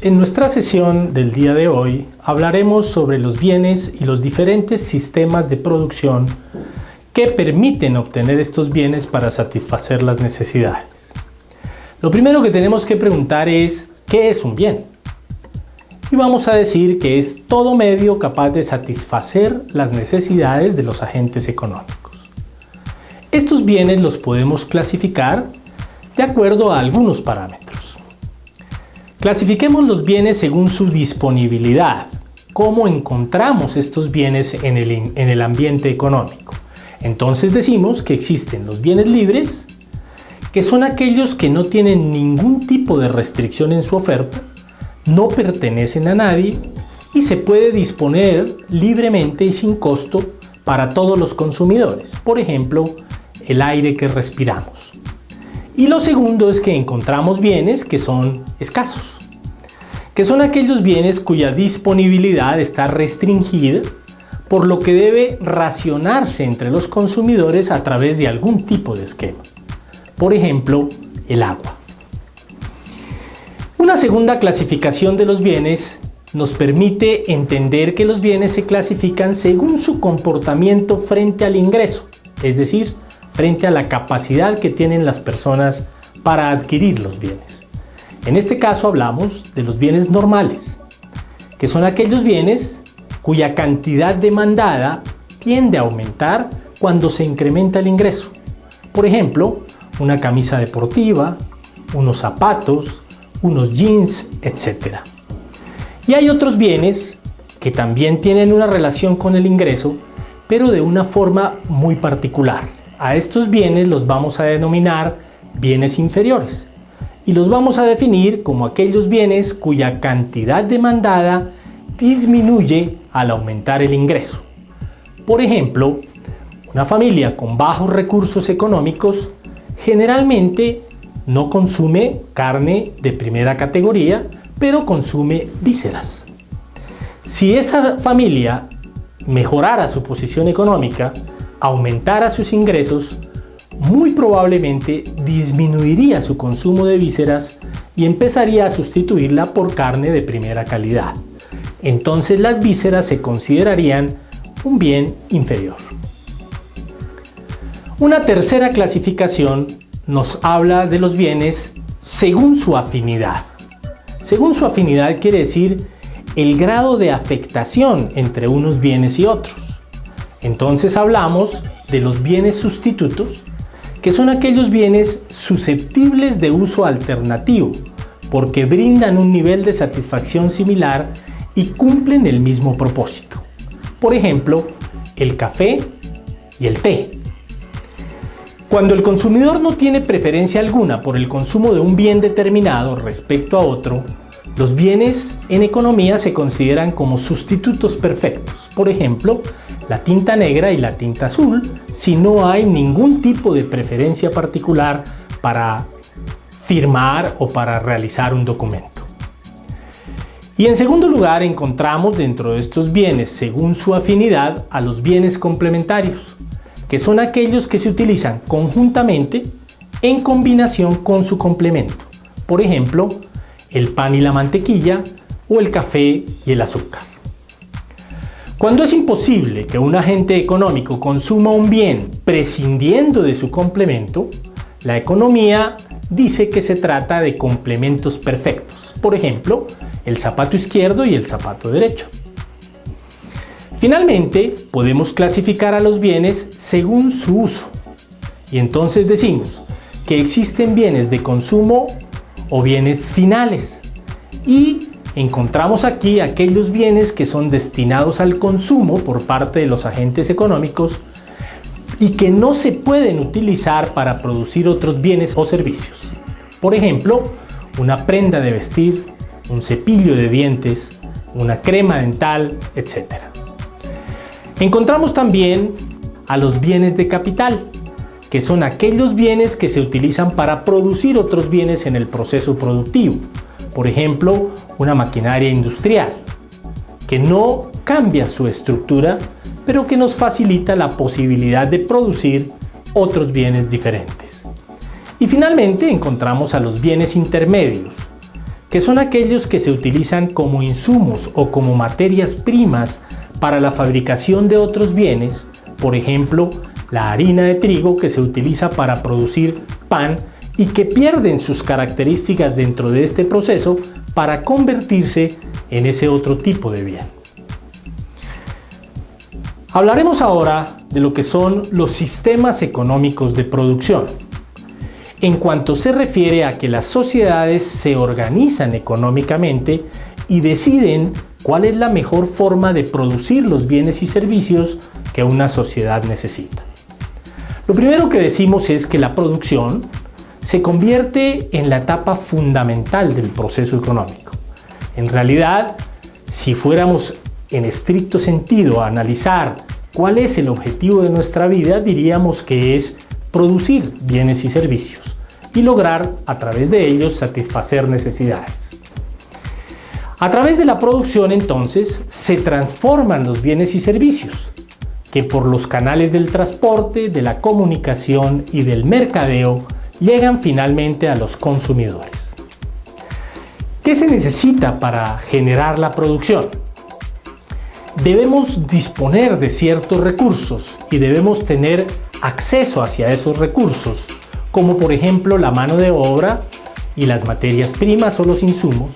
En nuestra sesión del día de hoy hablaremos sobre los bienes y los diferentes sistemas de producción que permiten obtener estos bienes para satisfacer las necesidades. Lo primero que tenemos que preguntar es, ¿qué es un bien? Y vamos a decir que es todo medio capaz de satisfacer las necesidades de los agentes económicos. Estos bienes los podemos clasificar de acuerdo a algunos parámetros. Clasifiquemos los bienes según su disponibilidad. ¿Cómo encontramos estos bienes en el ambiente económico? Entonces decimos que existen los bienes libres, que son aquellos que no tienen ningún tipo de restricción en su oferta, no pertenecen a nadie y se puede disponer libremente y sin costo para todos los consumidores. Por ejemplo, el aire que respiramos. Y lo segundo es que encontramos bienes que son escasos, que son aquellos bienes cuya disponibilidad está restringida, por lo que debe racionarse entre los consumidores a través de algún tipo de esquema. Por ejemplo, el agua. Una segunda clasificación de los bienes nos permite entender que los bienes se clasifican según su comportamiento frente al ingreso, es decir, frente a la capacidad que tienen las personas para adquirir los bienes. En este caso hablamos de los bienes normales, que son aquellos bienes cuya cantidad demandada tiende a aumentar cuando se incrementa el ingreso. Por ejemplo, una camisa deportiva, unos zapatos, unos jeans, etc. Y hay otros bienes que también tienen una relación con el ingreso, pero de una forma muy particular. A estos bienes los vamos a denominar bienes inferiores y los vamos a definir como aquellos bienes cuya cantidad demandada disminuye al aumentar el ingreso. Por ejemplo, una familia con bajos recursos económicos generalmente no consume carne de primera categoría, pero consume vísceras. Si esa familia mejorara su posición económica, aumentara sus ingresos, muy probablemente disminuiría su consumo de vísceras y empezaría a sustituirla por carne de primera calidad. Entonces las vísceras se considerarían un bien inferior. Una tercera clasificación nos habla de los bienes según su afinidad. Según su afinidad quiere decir el grado de afectación entre unos bienes y otros. Entonces hablamos de los bienes sustitutos, que son aquellos bienes susceptibles de uso alternativo, porque brindan un nivel de satisfacción similar y cumplen el mismo propósito. Por ejemplo, el café y el té. Cuando el consumidor no tiene preferencia alguna por el consumo de un bien determinado respecto a otro, los bienes en economía se consideran como sustitutos perfectos. Por ejemplo, la tinta negra y la tinta azul, si no hay ningún tipo de preferencia particular para firmar o para realizar un documento. Y en segundo lugar encontramos dentro de estos bienes, según su afinidad, a los bienes complementarios, que son aquellos que se utilizan conjuntamente en combinación con su complemento. Por ejemplo, el pan y la mantequilla o el café y el azúcar. Cuando es imposible que un agente económico consuma un bien prescindiendo de su complemento, la economía dice que se trata de complementos perfectos. Por ejemplo, el zapato izquierdo y el zapato derecho. Finalmente, podemos clasificar a los bienes según su uso. Y entonces decimos que existen bienes de consumo o bienes finales. Y encontramos aquí aquellos bienes que son destinados al consumo por parte de los agentes económicos y que no se pueden utilizar para producir otros bienes o servicios. Por ejemplo, una prenda de vestir, un cepillo de dientes, una crema dental, etc. Encontramos también a los bienes de capital, que son aquellos bienes que se utilizan para producir otros bienes en el proceso productivo. Por ejemplo, una maquinaria industrial, que no cambia su estructura, pero que nos facilita la posibilidad de producir otros bienes diferentes. Y finalmente encontramos a los bienes intermedios, que son aquellos que se utilizan como insumos o como materias primas para la fabricación de otros bienes, por ejemplo, la harina de trigo que se utiliza para producir pan y que pierden sus características dentro de este proceso para convertirse en ese otro tipo de bien. Hablaremos ahora de lo que son los sistemas económicos de producción, en cuanto se refiere a que las sociedades se organizan económicamente y deciden cuál es la mejor forma de producir los bienes y servicios que una sociedad necesita. Lo primero que decimos es que la producción se convierte en la etapa fundamental del proceso económico. En realidad, si fuéramos en estricto sentido a analizar cuál es el objetivo de nuestra vida, diríamos que es producir bienes y servicios y lograr a través de ellos satisfacer necesidades. A través de la producción, entonces, se transforman los bienes y servicios, que por los canales del transporte, de la comunicación y del mercadeo llegan finalmente a los consumidores. ¿Qué se necesita para generar la producción? Debemos disponer de ciertos recursos y debemos tener acceso hacia esos recursos, como por ejemplo la mano de obra y las materias primas o los insumos,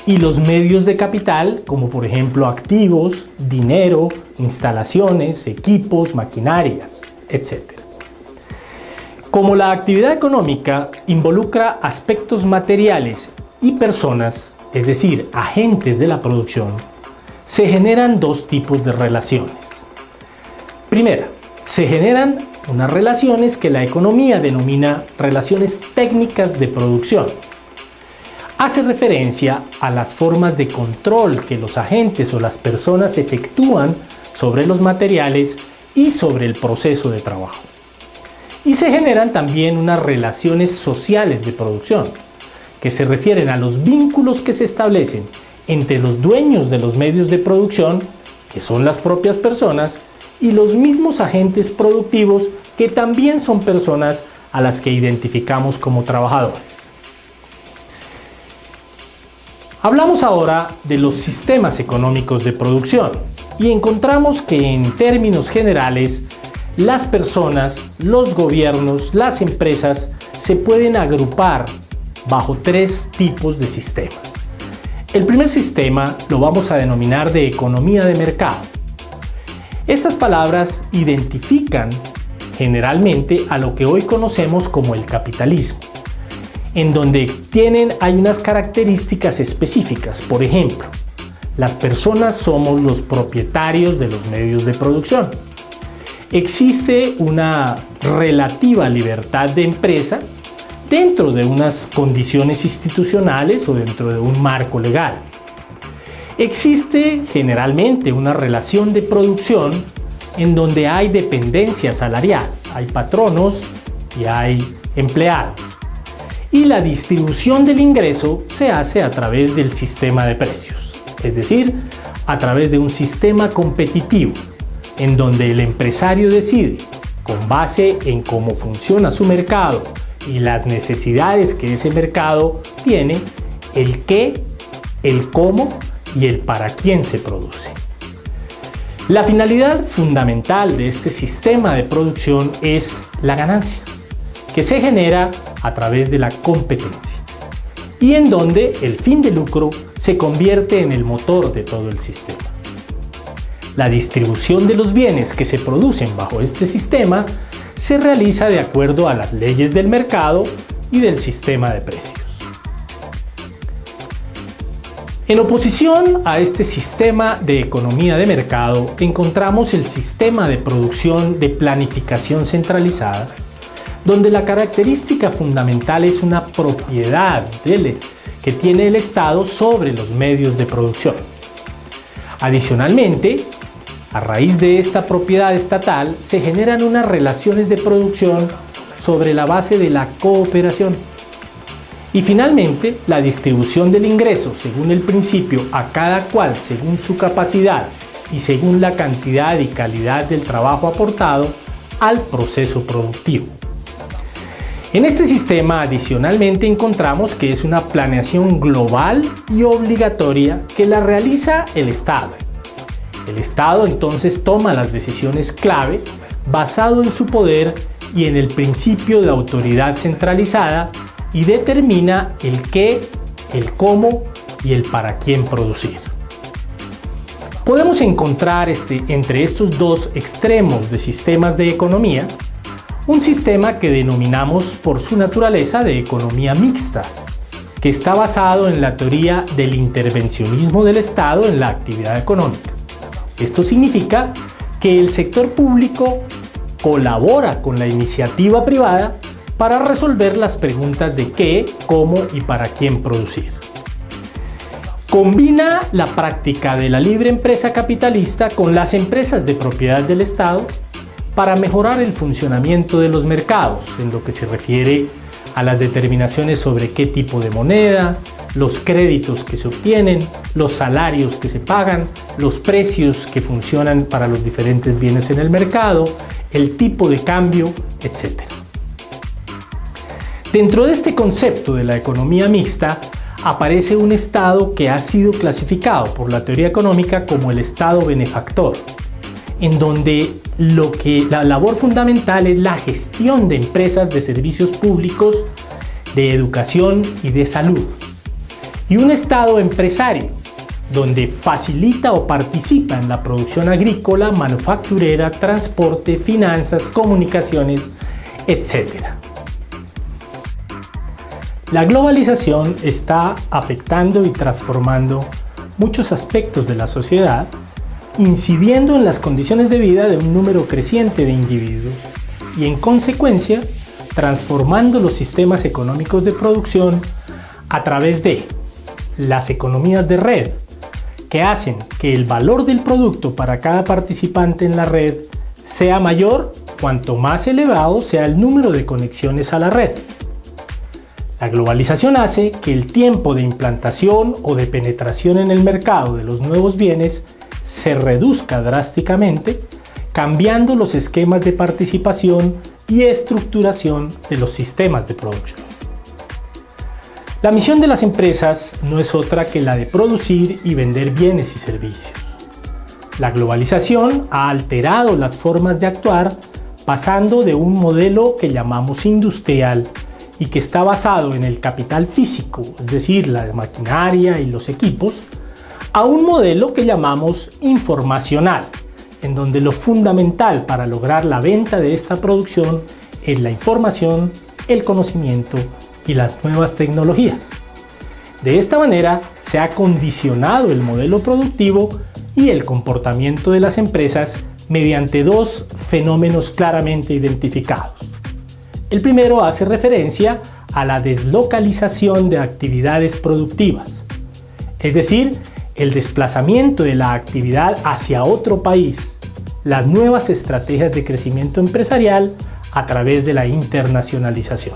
y los medios de capital, como por ejemplo activos, dinero, instalaciones, equipos, maquinarias, etc. Como la actividad económica involucra aspectos materiales y personas, es decir, agentes de la producción, se generan dos tipos de relaciones. Primera, se generan unas relaciones que la economía denomina relaciones técnicas de producción. Hace referencia a las formas de control que los agentes o las personas efectúan sobre los materiales y sobre el proceso de trabajo. Y se generan también unas relaciones sociales de producción, que se refieren a los vínculos que se establecen entre los dueños de los medios de producción, que son las propias personas, y los mismos agentes productivos, que también son personas a las que identificamos como trabajadores. Hablamos ahora de los sistemas económicos de producción y encontramos que en términos generales las personas, los gobiernos, las empresas se pueden agrupar bajo tres tipos de sistemas. El primer sistema lo vamos a denominar de economía de mercado. Estas palabras identifican generalmente a lo que hoy conocemos como el capitalismo, en donde hay unas características específicas. Por ejemplo, las personas somos los propietarios de los medios de producción. Existe una relativa libertad de empresa dentro de unas condiciones institucionales o dentro de un marco legal. Existe generalmente una relación de producción en donde hay dependencia salarial, hay patronos y hay empleados. Y la distribución del ingreso se hace a través del sistema de precios, es decir, a través de un sistema competitivo, en donde el empresario decide, con base en cómo funciona su mercado y las necesidades que ese mercado tiene, el qué, el cómo y el para quién se produce. La finalidad fundamental de este sistema de producción es la ganancia, que se genera a través de la competencia y en donde el fin de lucro se convierte en el motor de todo el sistema. La distribución de los bienes que se producen bajo este sistema se realiza de acuerdo a las leyes del mercado y del sistema de precios. En oposición a este sistema de economía de mercado, encontramos el sistema de producción de planificación centralizada, donde la característica fundamental es una propiedad que tiene el Estado sobre los medios de producción. Adicionalmente, a raíz de esta propiedad estatal, se generan unas relaciones de producción sobre la base de la cooperación. Y finalmente, la distribución del ingreso según el principio a cada cual según su capacidad y según la cantidad y calidad del trabajo aportado al proceso productivo. En este sistema adicionalmente encontramos que es una planeación global y obligatoria que la realiza el Estado. El Estado entonces toma las decisiones clave basado en su poder y en el principio de autoridad centralizada y determina el qué, el cómo y el para quién producir. Podemos encontrar entre estos dos extremos de sistemas de economía un sistema que denominamos por su naturaleza de economía mixta, que está basado en la teoría del intervencionismo del Estado en la actividad económica. Esto significa que el sector público colabora con la iniciativa privada para resolver las preguntas de qué, cómo y para quién producir. Combina la práctica de la libre empresa capitalista con las empresas de propiedad del Estado para mejorar el funcionamiento de los mercados en lo que se refiere a las determinaciones sobre qué tipo de moneda, los créditos que se obtienen, los salarios que se pagan, los precios que funcionan para los diferentes bienes en el mercado, el tipo de cambio, etc. Dentro de este concepto de la economía mixta aparece un Estado que ha sido clasificado por la teoría económica como el Estado benefactor, en donde la labor fundamental es la gestión de empresas de servicios públicos, de educación y de salud. Y un Estado empresario, donde facilita o participa en la producción agrícola, manufacturera, transporte, finanzas, comunicaciones, etc. La globalización está afectando y transformando muchos aspectos de la sociedad, incidiendo en las condiciones de vida de un número creciente de individuos y, en consecuencia, transformando los sistemas económicos de producción a través de las economías de red, que hacen que el valor del producto para cada participante en la red sea mayor cuanto más elevado sea el número de conexiones a la red. La globalización hace que el tiempo de implantación o de penetración en el mercado de los nuevos bienes se reduzca drásticamente, cambiando los esquemas de participación y estructuración de los sistemas de producción. La misión de las empresas no es otra que la de producir y vender bienes y servicios. La globalización ha alterado las formas de actuar, pasando de un modelo que llamamos industrial y que está basado en el capital físico, es decir, la maquinaria y los equipos, a un modelo que llamamos informacional, en donde lo fundamental para lograr la venta de esta producción es la información, el conocimiento y las nuevas tecnologías. De esta manera se ha condicionado el modelo productivo y el comportamiento de las empresas mediante dos fenómenos claramente identificados. El primero hace referencia a la deslocalización de actividades productivas, es decir, el desplazamiento de la actividad hacia otro país, las nuevas estrategias de crecimiento empresarial a través de la internacionalización.